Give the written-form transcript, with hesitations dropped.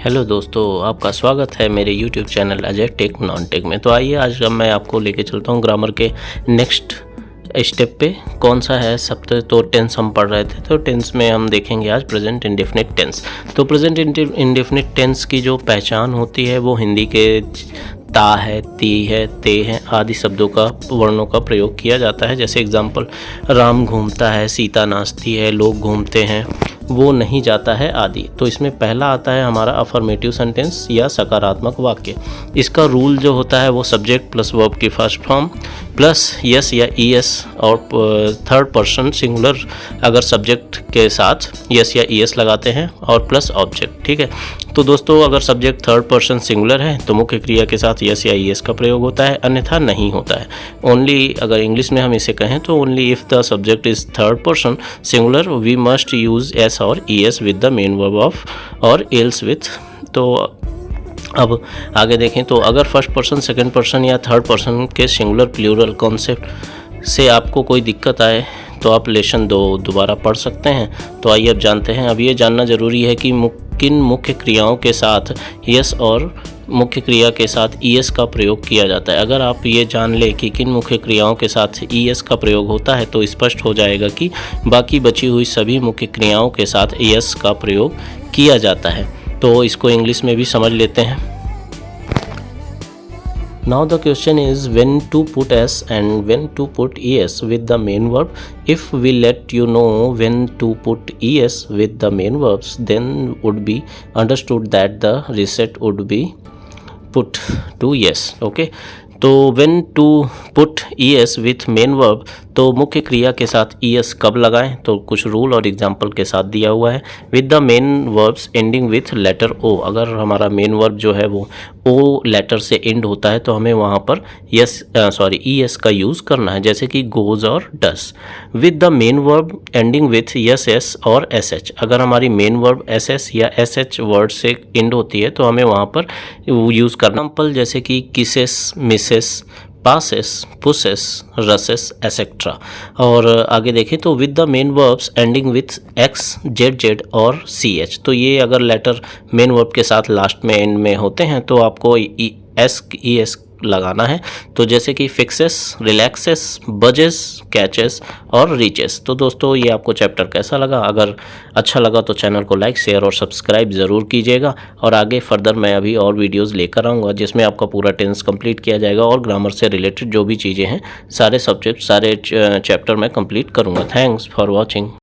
Hello दोस्तों, आपका स्वागत है मेरे YouTube channel Ajay tech non tech में। तो आइए आज मैं आपको लेके चलता हूँ ग्रामर के नेक्स्ट स्टेप पे। कौन सा है? सब तो टेंस हम पढ़ रहे थे, तो टेंस में हम देखेंगे आज प्रेजेंट इंडेफिनिट टेंस। तो प्रेजेंट इंडेफिनिट टेंस की जो पहचान होती है वो हिंदी के ता है, ती है, ते है आदि शब्दों का वर्णों का प्रयोग किया जाता है। जैसे एग्जाम्पल, राम घूमता है, सीता नाचती है, लोग घूमते हैं, वो नहीं जाता है आदि। तो इसमें पहला आता है हमारा अफर्मेटिव सेंटेंस या सकारात्मक वाक्य। इसका रूल जो होता है वो सब्जेक्ट प्लस वर्ब की फर्स्ट फॉर्म प्लस यस या ईएस और थर्ड पर्सन सिंगुलर अगर सब्जेक्ट के साथ यस या ईएस लगाते हैं और प्लस ऑब्जेक्ट। ठीक है, तो दोस्तों अगर सब्जेक्ट थर्ड पर्सन सिंगुलर है तो मुख्य क्रिया के साथ यस या ईएस का प्रयोग होता है, अन्यथा नहीं होता है। ओनली अगर इंग्लिश में हम इसे कहें तो only if the subject is third person singular we must use S और ES with the main verb of और एल्स विथ। तो अब आगे देखें तो अगर फर्स्ट पर्सन, सेकंड पर्सन या थर्ड पर्सन के सिंगुलर प्लूरल कॉन्सेप्ट से आपको कोई दिक्कत आए तो आप लेसन 2 दोबारा पढ़ सकते हैं। तो आइए अब जानते हैं। अब ये जानना ज़रूरी है कि किन मुख्य क्रियाओं के साथ यस और मुख्य क्रिया के साथ ईएस का प्रयोग किया जाता है। अगर आप ये जान लें कि किन मुख्य क्रियाओं के साथ ईएस का प्रयोग होता है तो स्पष्ट हो जाएगा कि बाकी बची हुई सभी मुख्य क्रियाओं के साथ ईएस का प्रयोग किया जाता है। तो इसको इंग्लिश में भी समझ लेते हैं। Now the question is when to put s and when to put es with the main verb. If we let you know when to put es with the main verbs, then would be understood that the reset would be put to yes. Okay, तो when to put es with main verb, तो मुख्य क्रिया के साथ es कब लगाएं? तो कुछ रूल और एग्जाम्पल के साथ दिया हुआ है। With the main verbs ending with letter O. अगर हमारा मेन वर्ब जो है वो ओ लेटर से एंड होता है तो हमें वहाँ पर es का यूज़ करना है, जैसे कि गोज और does. With the main verb ending with es S और एस एच। अगर हमारी मेन वर्ब एस एस या एस एच वर्ड से एंड होती है तो हमें वहाँ पर यूज़ करना। एग्जाम्पल जैसे कि किसेस, मिसेस, पासेस, पुसेस, रसेस एसेट्रा। और आगे देखें तो with the main verbs ending with x, Z Z और सी एच। तो ये अगर लेटर मेन वर्ब के साथ लास्ट में एंड में होते हैं तो आपको ई एस लगाना है। तो जैसे कि फिक्सेस, रिलैक्सेस, बजेस, कैचेस और रीचेस। तो दोस्तों ये आपको चैप्टर कैसा लगा? अगर अच्छा लगा तो चैनल को लाइक, शेयर और सब्सक्राइब ज़रूर कीजिएगा। और आगे फर्दर मैं अभी और वीडियोस लेकर आऊँगा जिसमें आपका पूरा टेंस कंप्लीट किया जाएगा और ग्रामर से रिलेटेड जो भी चीज़ें हैं सारे सब्जेक्ट, सारे चैप्टर मैं कंप्लीट करूँगा। Thanks for watching.